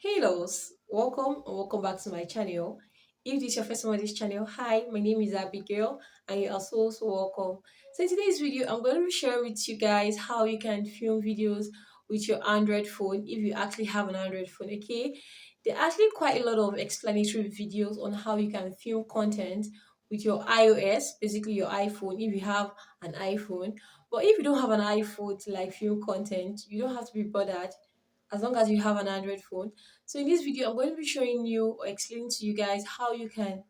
Hellos, welcome or welcome back to my channel. If this is your first time on this channel, hi, my name is Abigail and you are so welcome. So in today's video, I'm going to be sharing with you guys how you can film videos with your Android phone if you actually have an Android phone, okay? There are actually quite a lot of explanatory videos on how you can film content with your iOS, basically your iPhone, if you have an iPhone. But if you don't have an iPhone to like film content, you don't have to be bothered as long as you have an Android phone. So in this video, I'm going to be showing you or explaining to you guys how you can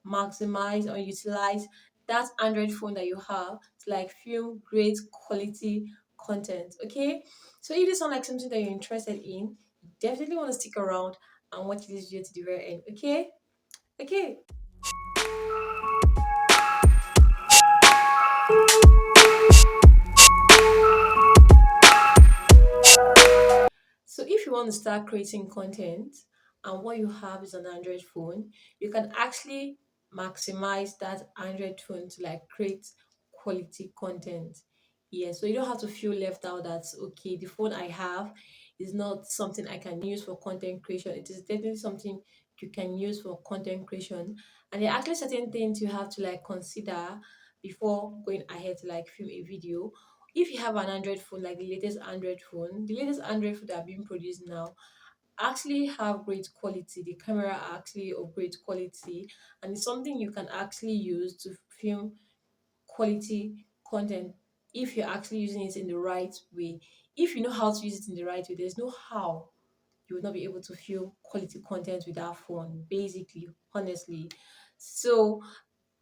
maximize or utilize that Android phone that you have to like film great quality content. Okay. So if this sounds like something that you're interested in, you definitely want to stick around and watch this video to the very end. Okay. Okay. So if you want to start creating content and what you have is an Android phone, you can actually maximize that Android phone to like create quality content. Yeah, so you don't have to feel left out that okay, the phone I have is not something I can use for content creation. It is definitely something you can use for content creation. And there are actually certain things you have to like consider before going ahead to like film a video. If you have an Android phone, like the latest Android phone that are being produced now actually have great quality. The camera are actually of great quality, and it's something you can actually use to film quality content if you're actually using it in the right way. If you know how to use it in the right way, there's no how you will not be able to film quality content with that phone, basically, honestly. So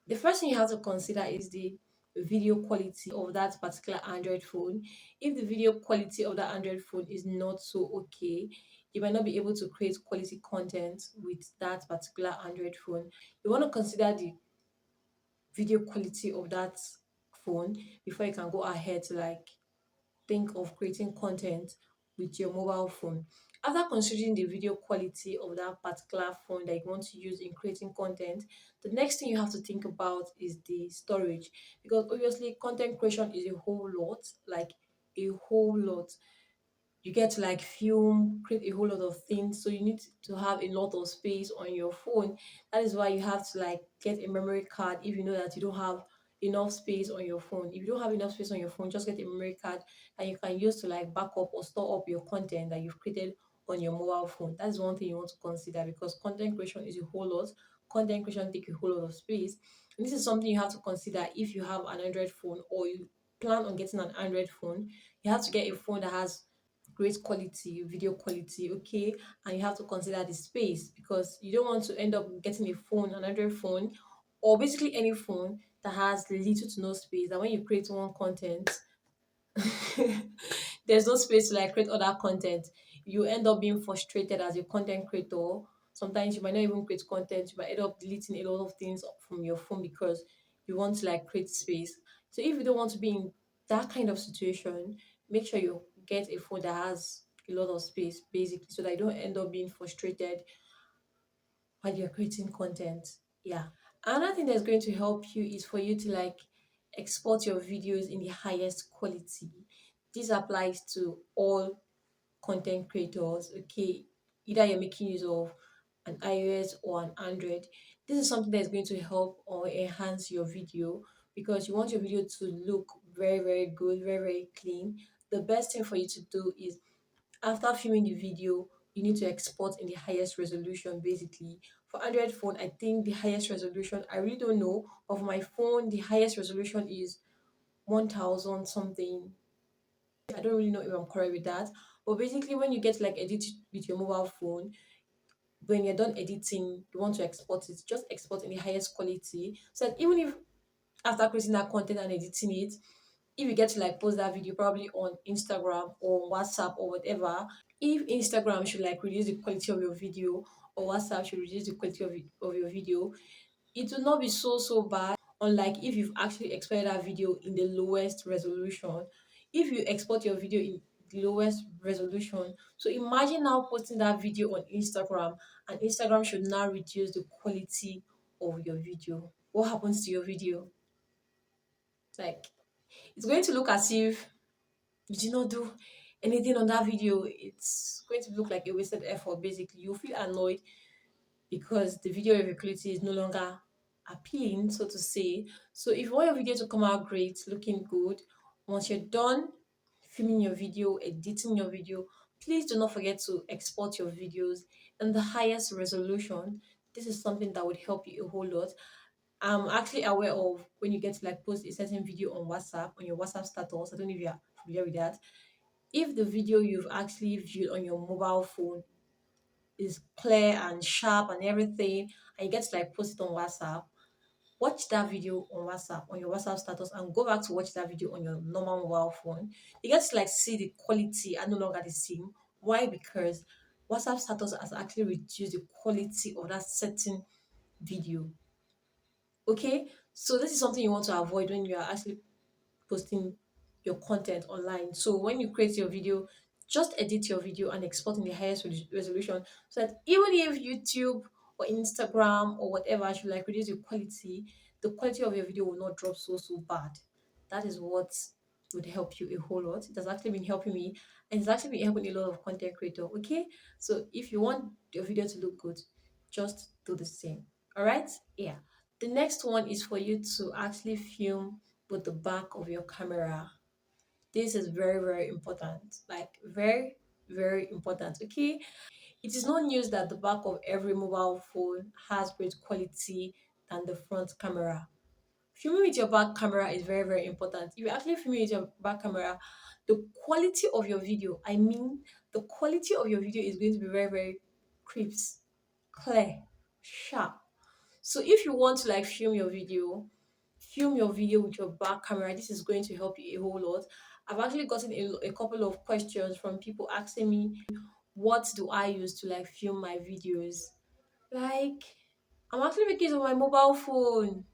the first thing you have to consider is the video quality of that particular Android phone. If the video quality of that Android phone is not so okay, you might not be able to create quality content with that particular Android phone. You want to consider the video quality of that phone before you can go ahead to like think of creating content with your mobile phone. After considering the video quality of that particular phone that you want to use in creating content, the next thing you have to think about is the storage, because obviously content creation is a whole lot, like a whole lot. You get to like film, create a whole lot of things, so you need to have a lot of space on your phone. That is why you have to like get a memory card if you know that you don't have enough space on your phone. If you don't have enough space on your phone, just get a memory card that you can use to like back up or store up your content that you've created on your mobile phone. That's one thing you want to consider, because content creation is a whole lot. Content creation take a whole lot of space, and this is something you have to consider if you have an Android phone or you plan on getting an Android phone. You have to get a phone that has great quality, video quality, okay? And you have to consider the space, because you don't want to end up getting a phone, an Android phone, or basically any phone that has little to no space. That when you create one content, there's no space to like create other content. You end up being frustrated as a content creator. Sometimes you might not even create content, you might end up deleting a lot of things from your phone because you want to like create space. So if you don't want to be in that kind of situation, make sure you get a phone that has a lot of space, basically, so that you don't end up being frustrated while you're creating content. Yeah. Another thing that's going to help you is for you to like export your videos in the highest quality. This applies to all content creators, okay? Either you're making use of an iOS or an Android. This is something that's going to help or enhance your video, because you want your video to look very, very good, very, very clean. The best thing for you to do is after filming the video, you need to export in the highest resolution, basically. For Android phone, I think the highest resolution, I really don't know. Of my phone, the highest resolution is 1000 something. I don't really know if I'm correct with that. But basically, when you get like edit with your mobile phone, when you're done editing, you want to export it, just export in the highest quality. So that even if after creating that content and editing it, if you get to like post that video probably on Instagram or WhatsApp or whatever, if Instagram should like reduce the quality of your video or WhatsApp should reduce the quality of your video, it will not be so bad. Unlike if you've actually exported that video in the lowest resolution. If you export your video in the lowest resolution, so imagine now posting that video on Instagram, and Instagram should now reduce the quality of your video. What happens to your video? Like, it's going to look as if you did not do anything on that video, it's going to look like a wasted effort. Basically, you feel annoyed because the video quality is no longer appealing, so to say. So if you want your video to come out great, looking good, once you're done filming your video, editing your video, please do not forget to export your videos in the highest resolution. This is something that would help you a whole lot. I'm actually aware of when you get to like post a certain video on WhatsApp, on your WhatsApp status. I don't know if you're familiar with that. If the video you've actually viewed on your mobile phone is clear and sharp and everything, and you get to like post it on WhatsApp, watch that video on WhatsApp, on your WhatsApp status, and go back to watch that video on your normal mobile phone. You get to like see the quality are no longer the same. Why? Because WhatsApp status has actually reduced the quality of that certain video. Okay, so this is something you want to avoid when you are actually posting your content online. So when you create your video, just edit your video and export in the highest resolution, so that even if YouTube or Instagram or whatever should like reduce the quality of your video will not drop so bad. That is what would help you a whole lot. It has actually been helping me, and it's actually been helping a lot of content creator. Okay, so if you want your video to look good, just do the same. All right, yeah. The next one is for you to actually film with the back of your camera. This is very important. Like very important. Okay. It is no news that the back of every mobile phone has great quality than the front camera. Filming with your back camera is very important. If you actually film with your back camera, the quality of your video, I mean, the quality of your video is going to be very crisp, clear, sharp. So if you want to like film your video with your back camera. This is going to help you a whole lot. I've actually gotten a couple of questions from people asking me, what do I use to like film my videos? Like, I'm actually making it on my mobile phone.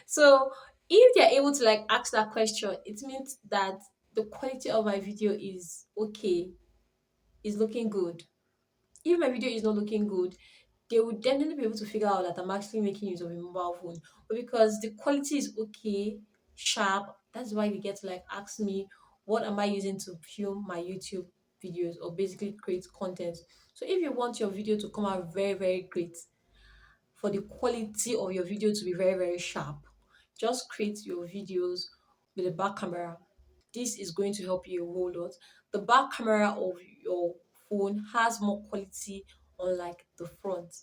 So if they're able to like ask that question, it means that the quality of my video is okay, is looking good. If my video is not looking good, they would definitely be able to figure out that I'm actually making use of a mobile phone. But because the quality is okay, sharp, that's why they get to like ask me, what am I using to film my YouTube videos or basically create content. So if you want your video to come out very great, for the quality of your video to be very sharp, just create your videos with a back camera. This is going to help you a whole lot. The back camera of your phone has more quality unlike the front.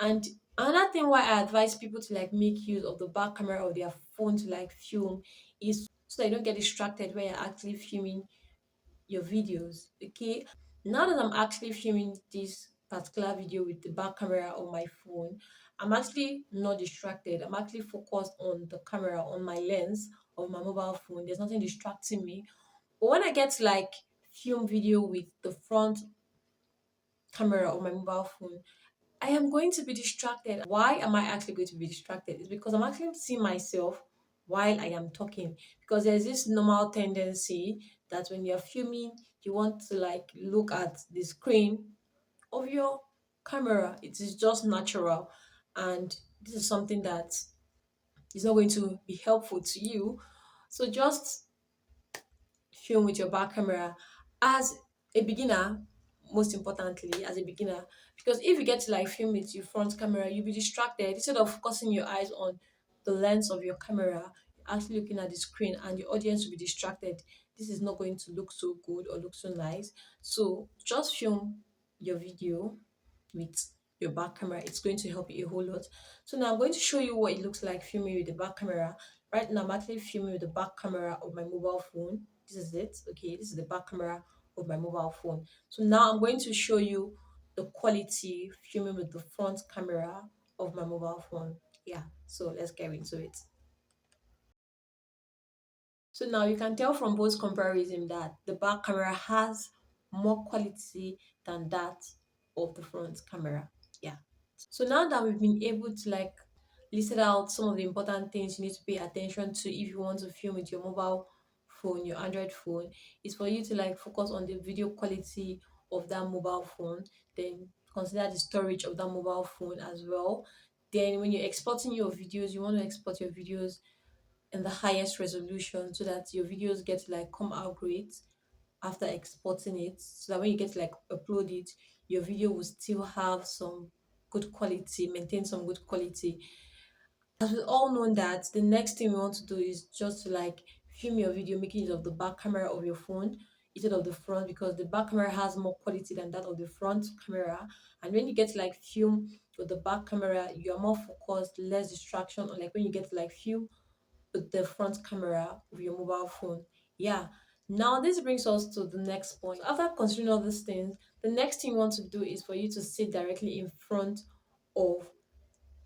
And another thing why I advise people to like make use of the back camera of their phone to like film is so that you don't get distracted when you're actually filming your videos. Okay. Now that I'm actually filming this particular video with the back camera on my phone, I'm actually not distracted. I'm actually focused on the camera, on my lens of my mobile phone. There's nothing distracting me. But when I get to like film video with the front camera of my mobile phone, I am going to be distracted. Why am I actually going to be distracted? It's because I'm actually seeing myself while I am talking. Because there's this normal tendency that when you're filming, you want to like look at the screen of your camera. It is just natural. And this is something that is not going to be helpful to you. So just film with your back camera as a beginner, most importantly as a beginner, because if you get to like film with your front camera, you'll be distracted. Instead of focusing your eyes on the lens of your camera, you're actually looking at the screen and the audience will be distracted. This is not going to look so good or look so nice. So just film your video with your back camera. It's going to help you a whole lot. So now I'm going to show you what it looks like filming with the back camera. Right now I'm actually filming with the back camera of my mobile phone. This is it. Okay, this is the back camera of my mobile phone. So now I'm going to show you the quality filming with the front camera of my mobile phone. Yeah, so let's get into it. So now you can tell from both comparison that the back camera has more quality than that of the front camera. Yeah. So now that we've been able to like listed out some of the important things you need to pay attention to if you want to film with your mobile phone, your Android phone, is for you to like focus on the video quality of that mobile phone. Then consider the storage of that mobile phone as well. Then when you're exporting your videos, you want to export your videos in the highest resolution so that your videos get to like come out great after exporting it, so that when you get to like upload it, your video will still have some good quality, maintain some good quality. As we all know that the next thing we want to do is just to like film your video making use of the back camera of your phone instead of the front, because the back camera has more quality than that of the front camera. And when you get to like film with the back camera, you are more focused, less distraction, unlike when you get to like film with the front camera of your mobile phone. Yeah. Now this brings us to the next point. After considering all these things, the next thing you want to do is for you to sit directly in front of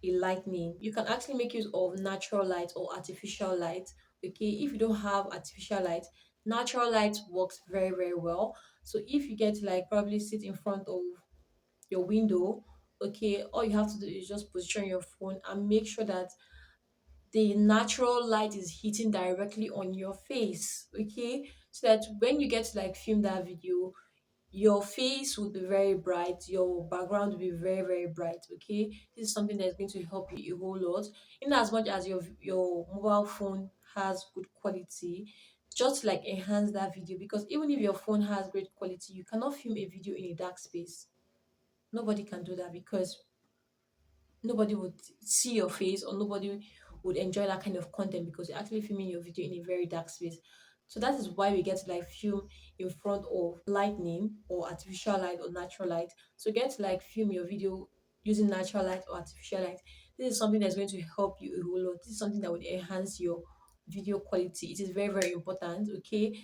a lightning. You can actually make use of natural light or artificial light. Okay, if you don't have artificial light, natural light works very, very well. So if you get to like probably sit in front of your window, okay, all you have to do is just position your phone and make sure that the natural light is hitting directly on your face, okay, so that when you get to like film that video, your face will be very bright, your background will be very, very bright. Okay, this is something that's going to help you a whole lot, in as much as your mobile phone has good quality, just to, like enhance that video. Because even if your phone has great quality, you cannot film a video in a dark space. Nobody can do that, because nobody would see your face, or nobody would enjoy that kind of content, because you're actually filming your video in a very dark space. So that is why we get to like film in front of lightning or artificial light or natural light. So get to like film your video using natural light or artificial light. This is something that's going to help you a whole lot. This is something that would enhance your video quality. It is very, very important. Okay,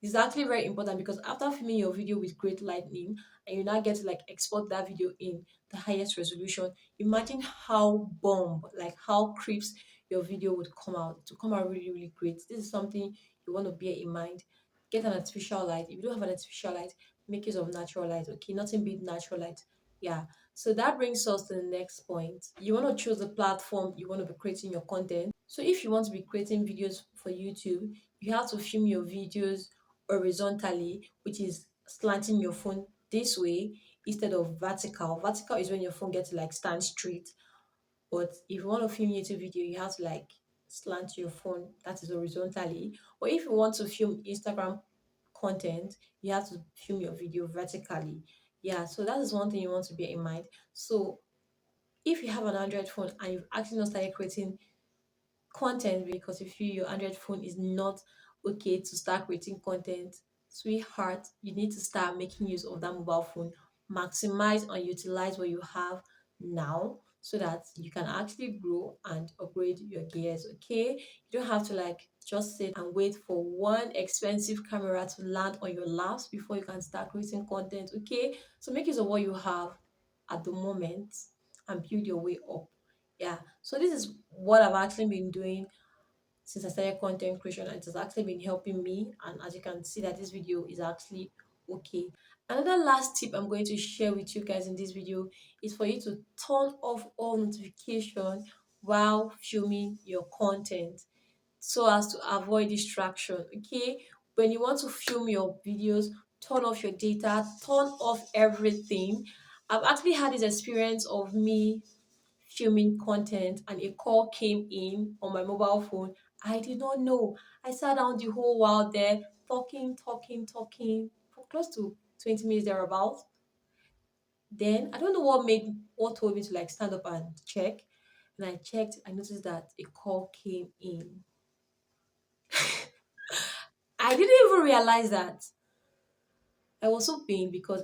it's actually very important, because after filming your video with great lightning and you now get to like export that video in the highest resolution, imagine how bomb, like how crisp your video would come out, to come out really, really great. This is something you want to bear in mind. Get an artificial light. If you don't have an artificial light, make use of natural light. Okay, nothing beat natural light. Yeah. So that brings us to the next point. You want to choose the platform you want to be creating your content. So if you want to be creating videos for YouTube, you have to film your videos horizontally, which is slanting your phone this way instead of vertical. Vertical is when your phone gets to like stand straight. But if you want to film YouTube video, you have to like slant your phone, that is horizontally. Or if you want to film Instagram content, you have to film your video vertically. Yeah, so that is one thing you want to bear in mind. So if you have an Android phone and you've actually not started creating content because you feel your Android phone is not okay to start creating content, sweetheart, you need to start making use of that mobile phone. Maximize and utilize what you have now so that you can actually grow and upgrade your gears. Okay, you don't have to like just sit and wait for one expensive camera to land on your laps before you can start creating content. Okay, so make use of what you have at the moment and build your way up. Yeah, so this is what I've actually been doing since I started content creation, and it has actually been helping me. And as you can see, that this video is actually okay. Another last tip I'm going to share with you guys in this video is for you to turn off all notification while filming your content, so as to avoid distraction. Okay, when you want to film your videos, turn off your data, turn off everything. I've actually had this experience of me filming content and a call came in on my mobile phone. I did not know. I sat down the whole while there talking for close to 20 minutes thereabouts. Then I don't know what told me to like stand up and check. And I checked, I noticed that a call came in. I didn't even realize that. I was so pained because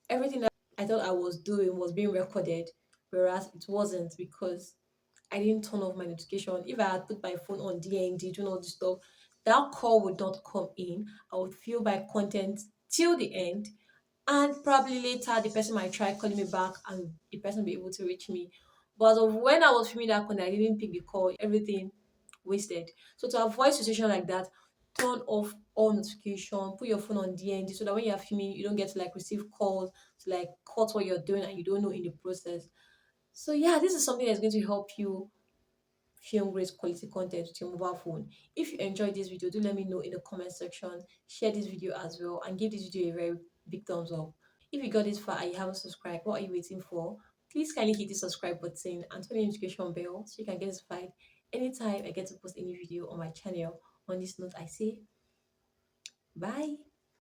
everything that I thought I was doing was being recorded, whereas it wasn't, because I didn't turn off my notification. If I had put my phone on DND, doing all this stuff, that call would not come in. I would feel my content till the end, and probably later the person might try calling me back and the person will be able to reach me. But as of when I was filming that content, I didn't pick the call, everything wasted. So to avoid situation like that, turn off all notification, put your phone on DND so that when you're filming, you don't get to like receive calls to like cut what you're doing and you don't know in the process. So yeah, this is something that's going to help you film great quality content with your mobile phone. If you enjoyed this video, do let me know in the comment section. Share this video as well and give this video a very big thumbs up. If you got this far and you haven't subscribed, what are you waiting for? Please kindly hit the subscribe button and turn the notification bell so you can get notified anytime I get to post any video on my channel. On this note, I say bye.